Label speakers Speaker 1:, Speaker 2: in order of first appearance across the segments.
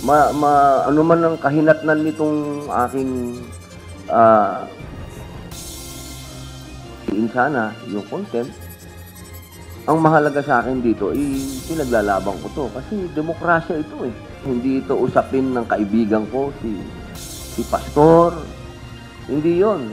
Speaker 1: ano man ang kahinatnan nitong aking sana yung content, ang mahalaga sa akin dito pinaglalaban ko to kasi demokrasya ito eh. Hindi ito usapin ng kaibigan ko si Pastor. Hindi yon.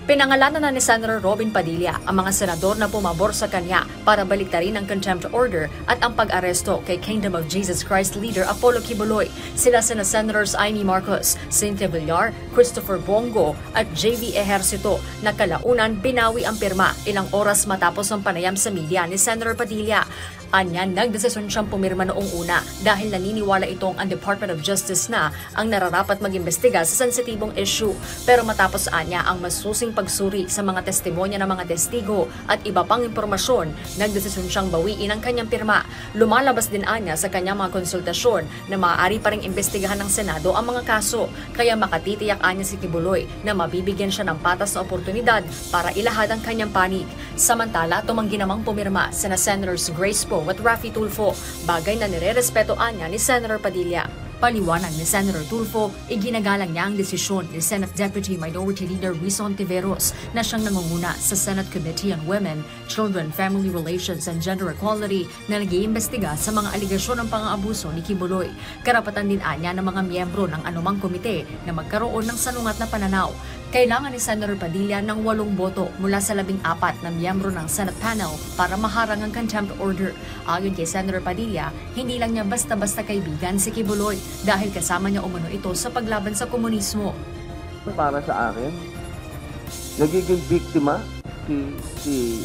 Speaker 2: Pinangalanan na ni Senator Robin Padilla ang mga senador na pumabor sa kanya para baliktarin ang contempt order at ang pag-aresto kay Kingdom of Jesus Christ leader Apollo Kibuloy. Sila sina Senators Amy Marcos, Cynthia Villar, Christopher Bongo at JV Ejercito na kalaunan binawi ang pirma ilang oras matapos ang panayam sa media ni Senator Padilla. Anya, nagdesisyon siyang pumirma noong una dahil naniniwala itong ang Department of Justice na ang nararapat mag-imbestiga sa sensitibong issue. Pero matapos anya ang masusing pagsuri sa mga testimonya ng mga testigo at iba pang impormasyon, nagdesisyon siyang bawiin ang kanyang pirma. Lumalabas din anya sa kanyang mga konsultasyon na maaari pa ring imbestigahan ng Senado ang mga kaso. Kaya makatitiyak anya si Kibuloy na mabibigyan siya ng patas na oportunidad para ilahad ang kanyang panig. Samantala, tumanggi namang pumirma sina Senators Grace Poe at Raffy Tulfo, bagay na nirerespetuan niya ni Senator Padilla. Paliwanag ni Senator Tulfo, iginagalang niya ang desisyon ni Senate Deputy Minority Leader Rison Tiveros na siyang nangunguna sa Senate Committee on Women, Children, Family Relations and Gender Equality na nag-iimbestiga sa mga aligasyon ng pang-aabuso ni Kibuloy. Karapatan din anya ng mga miyembro ng anumang komite na magkaroon ng sanungat na pananaw. Kailangan ni Senator Padilla ng 8 boto mula sa 14 na miyembro ng Senate panel para maharang ang contempt order. Ayon kay Senator Padilla, hindi lang niya basta-basta kaibigan si Kibuloy dahil kasama niya umano ito sa paglaban sa komunismo.
Speaker 1: Para sa akin, nagiging biktima si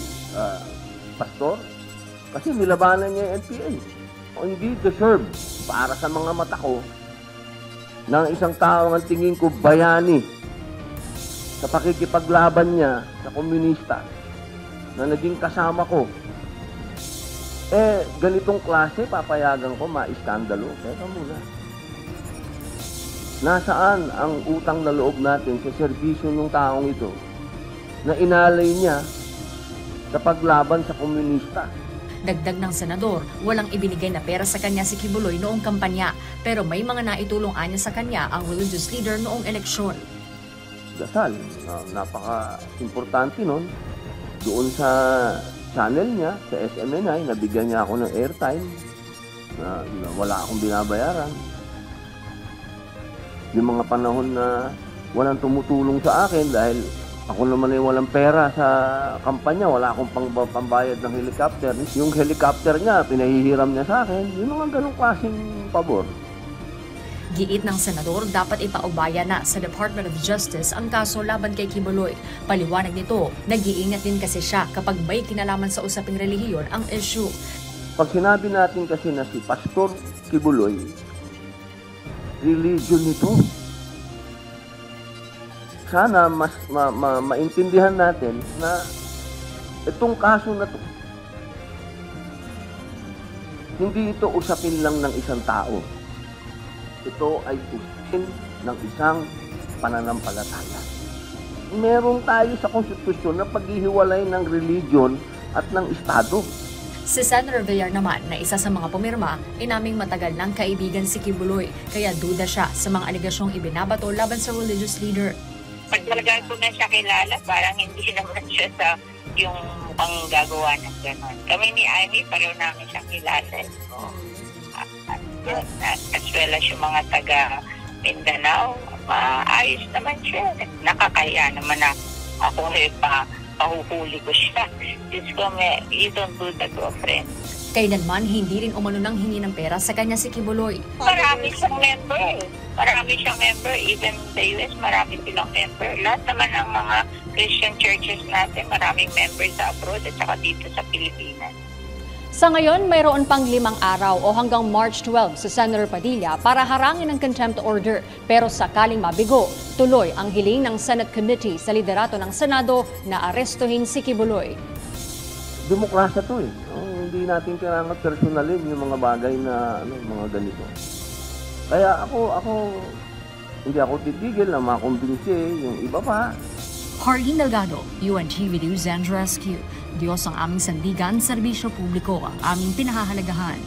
Speaker 1: Pastor kasi nilabanan niya yung NPA. Hindi deserve para sa mga mata ko ng isang tao ang tingin ko bayani sa pakikipaglaban niya sa komunista na naging kasama ko. Ganitong klase, papayagan ko, maiskandalo. Teka muna. Nasaan ang utang na loob natin sa serbisyo ng taong ito na inalay niya sa paglaban sa komunista?
Speaker 2: Dagdag ng senador, walang ibinigay na pera sa kanya si Kibuloy noong kampanya, pero may mga naitulong anya sa kanya ang religious leader noong eleksyon.
Speaker 1: Dasal, napaka-importante nun. Doon sa channel niya, sa SMNI, nabigyan niya ako ng airtime na wala akong binabayaran. Yung mga panahon na walang tumutulong sa akin dahil ako naman ay walang pera sa kampanya, wala akong pambayad ng helicopter. Yung helicopter niya, pinahihiram niya sa akin. Yung mga ganong klaseng pabor.
Speaker 2: Giit ng senador, dapat ipaubaya na sa Department of Justice ang kaso laban kay Kibuloy. Paliwanag nito, nag-iingat din kasi siya kapag may kinalaman sa usaping relihiyon ang issue.
Speaker 1: Pag sinabi natin kasi na si Pastor Kibuloy, religion nito. Sana mas maintindihan natin na itong kaso na to, hindi ito usapin lang ng isang tao. Ito ay usapin ng isang pananampalataya. Meron tayo sa konstitusyon na paghihiwalay ng religion at ng Estado.
Speaker 2: Si Senator Villar naman, na isa sa mga pumirma, inaming matagal ng kaibigan si Kibuloy, kaya duda siya sa mga aligasyong ibinabato laban sa religious leader.
Speaker 3: Pag talaga ko na siya kilala, parang hindi naman siya sa yung mukhang gagawa ng gano'n. Kami ni Amy, pareho namin siya kilala. As well as yung mga taga Mindanao, maayos naman siya. Nakakaya naman na ako pahuhuli ko siya. Just ko, you don't do that to a friend.
Speaker 2: Kailanman hindi rin umano nang hingi ng pera sa kanya si Kibuloy.
Speaker 3: Marami siyang member. Marami siyang member. Even the US, marami silang member. Lahat naman ng mga Christian churches natin, maraming members sa abroad at saka dito sa Pilipinas.
Speaker 4: Sa ngayon, mayroon pang 5 araw o hanggang March 12 sa Senator Padilla para harangin ang contempt order. Pero sakaling mabigo, tuloy ang hiling ng Senate Committee sa liderato ng Senado na arestuhin si Kibuloy.
Speaker 1: Demokrasya to eh. Hindi natin kailangan personalin yung mga bagay na mga ganito. Kaya ako hindi ako titigil na makumbinsi yung iba pa.
Speaker 2: Hardin Delgado, UNTV News and Rescue. Diyos ang aming sandigan, serbisyo publiko ang aming pinahahalagahan.